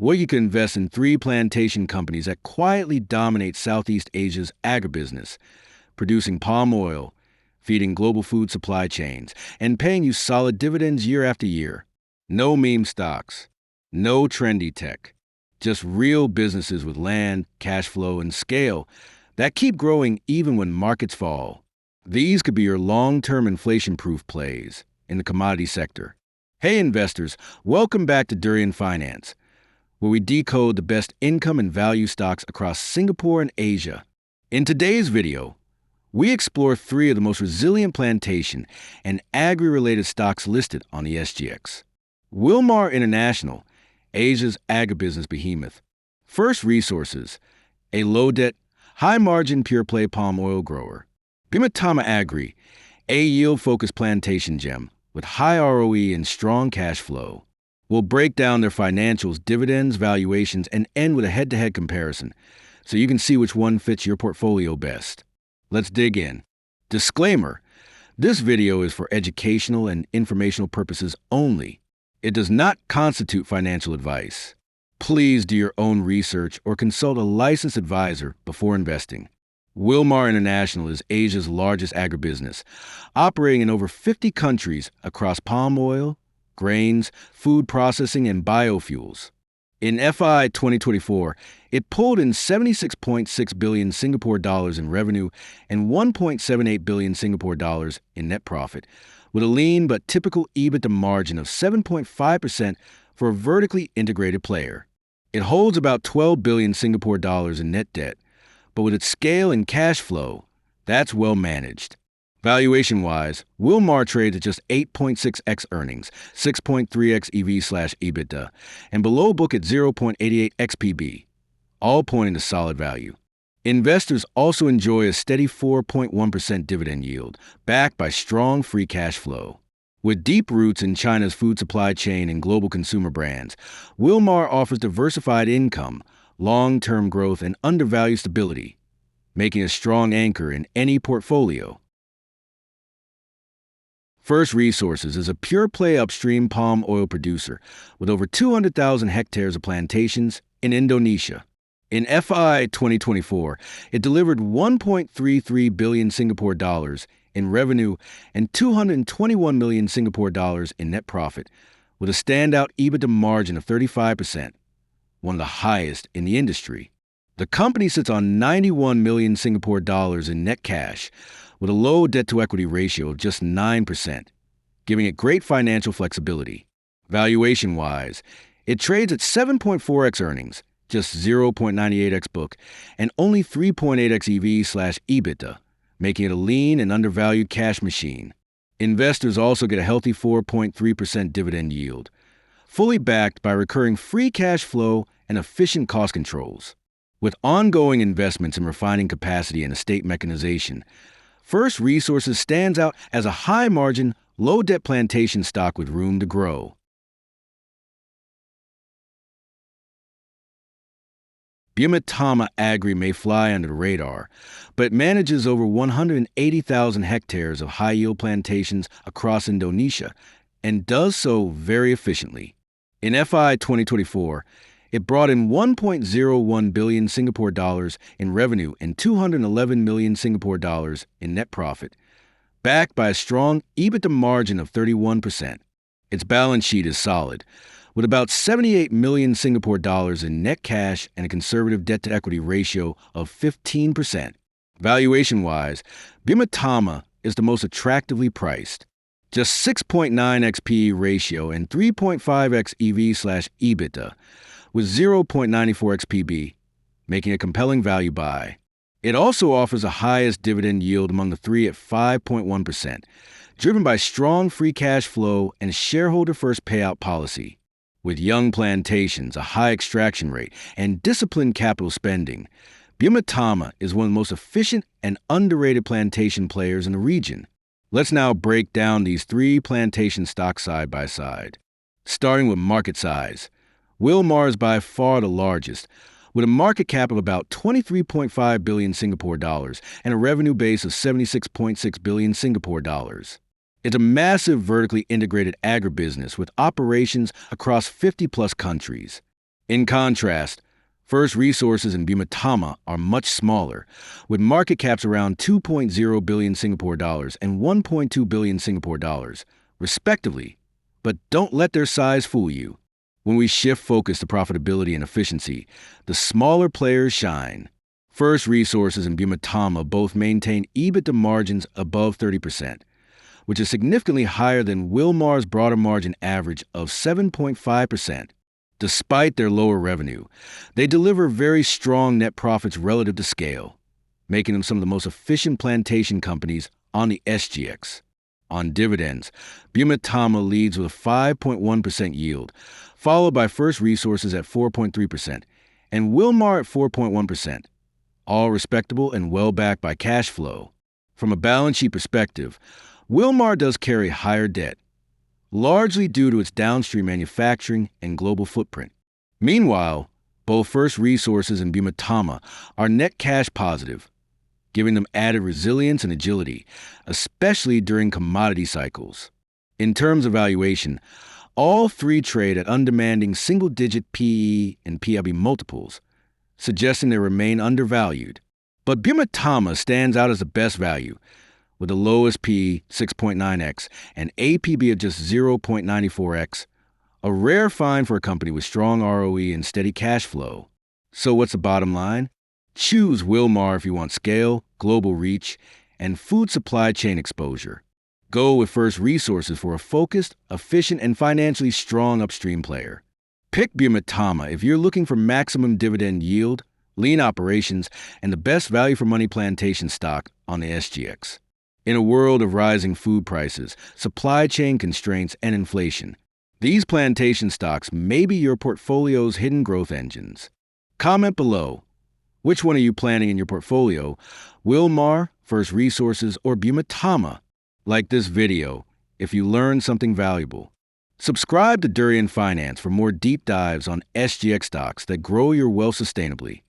Well, you can invest in three plantation companies that quietly dominate Southeast Asia's agribusiness, producing palm oil, feeding global food supply chains, and paying you solid dividends year after year. No meme stocks, no trendy tech, just real businesses with land, cash flow, and scale that keep growing even when markets fall. These could be your long-term inflation-proof plays in the commodity sector. Hey investors, welcome back to Durian Finance, where we decode the best income and value stocks across Singapore and Asia. In today's video, we explore three of the most resilient plantation and agri-related stocks listed on the SGX. Wilmar International, Asia's agribusiness behemoth. First Resources, a low-debt, high-margin pure-play palm oil grower. Bumitama Agri, a yield-focused plantation gem with high ROE and strong cash flow. We'll break down their financials, dividends, valuations, and end with a head-to-head comparison so you can see which one fits your portfolio best. Let's dig in. Disclaimer: this video is for educational and informational purposes only. It does not constitute financial advice. Please do your own research or consult a licensed advisor before investing. Wilmar International is Asia's largest agribusiness, operating in over 50 countries across palm oil, grains, food processing, and biofuels. In FY 2024, it pulled in 76.6 billion Singapore dollars in revenue and 1.78 billion Singapore dollars in net profit, with a lean but typical EBITDA margin of 7.5% for a vertically integrated player. It holds about 12 billion Singapore dollars in net debt, but with its scale and cash flow, that's well managed. Valuation-wise, Wilmar trades at just 8.6x earnings, 6.3x EV/EBITDA, and below book at 0.88x PB, all pointing to solid value. Investors also enjoy a steady 4.1% dividend yield, backed by strong free cash flow. With deep roots in China's food supply chain and global consumer brands, Wilmar offers diversified income, long-term growth, and undervalued stability, making a strong anchor in any portfolio. First Resources is a pure-play upstream palm oil producer with over 200,000 hectares of plantations in Indonesia. In FY 2024, it delivered 1.33 billion Singapore dollars in revenue and 221 million Singapore dollars in net profit, with a standout EBITDA margin of 35%, one of the highest in the industry. The company sits on 91 million Singapore dollars in net cash, with a low debt-to-equity ratio of just 9%, giving it great financial flexibility. Valuation-wise, it trades at 7.4x earnings, just 0.98x book, and only 3.8x EV/EBITDA, making it a lean and undervalued cash machine. Investors also get a healthy 4.3% dividend yield, fully backed by recurring free cash flow and efficient cost controls. With ongoing investments in refining capacity and estate mechanization, First Resources stands out as a high-margin, low-debt plantation stock with room to grow. Bumitama Agri may fly under the radar, but it manages over 180,000 hectares of high-yield plantations across Indonesia and does so very efficiently. In FY 2024, it brought in 1.01 billion Singapore dollars in revenue and 211 million Singapore dollars in net profit, backed by a strong EBITDA margin of 31%. Its balance sheet is solid, with about 78 million Singapore dollars in net cash and a conservative debt-to-equity ratio of 15%. Valuation-wise, Bumitama is the most attractively priced, just 6.9x PE ratio and 3.5x EV/EBITDA, with 0.94x PB, making a compelling value buy. It also offers the highest dividend yield among the three at 5.1%, driven by strong free cash flow and shareholder-first payout policy. With young plantations, a high extraction rate, and disciplined capital spending, Bumitama is one of the most efficient and underrated plantation players in the region. Let's now break down these three plantation stocks side by side. Starting with market size, Wilmar is by far the largest, with a market cap of about 23.5 billion Singapore dollars and a revenue base of 76.6 billion Singapore dollars. It's a massive vertically integrated agribusiness with operations across 50-plus countries. In contrast, First Resources and Bumitama are much smaller, with market caps around 2.0 billion Singapore dollars and 1.2 billion Singapore dollars, respectively. But don't let their size fool you. When we shift focus to profitability and efficiency, the smaller players shine. First Resources and Bumitama both maintain EBITDA margins above 30%, which is significantly higher than Wilmar's broader margin average of 7.5%. Despite their lower revenue, they deliver very strong net profits relative to scale, making them some of the most efficient plantation companies on the SGX. On dividends, Bumitama leads with a 5.1% yield, followed by First Resources at 4.3% and Wilmar at 4.1%, all respectable and well-backed by cash flow. From a balance sheet perspective, Wilmar does carry higher debt, largely due to its downstream manufacturing and global footprint. Meanwhile, both First Resources and Bumitama are net cash positive, giving them added resilience and agility, especially during commodity cycles. In terms of valuation, all three trade at undemanding single-digit PE and PRB multiples, suggesting they remain undervalued. But Bumitama stands out as the best value, with the lowest PE 6.9x and APB of just 0.94x, a rare find for a company with strong ROE and steady cash flow. So what's the bottom line? Choose Wilmar if you want scale, global reach, and food supply chain exposure. Go with First Resources for a focused, efficient, and financially strong upstream player. Pick Bumitama if you're looking for maximum dividend yield, lean operations, and the best value for money plantation stock on the SGX. In a world of rising food prices, supply chain constraints, and inflation, these plantation stocks may be your portfolio's hidden growth engines. Comment below. Which one are you planning in your portfolio? Wilmar, First Resources, or Bumitama? Like this video if you learned something valuable. Subscribe to Durian Finance for more deep dives on SGX stocks that grow your wealth sustainably.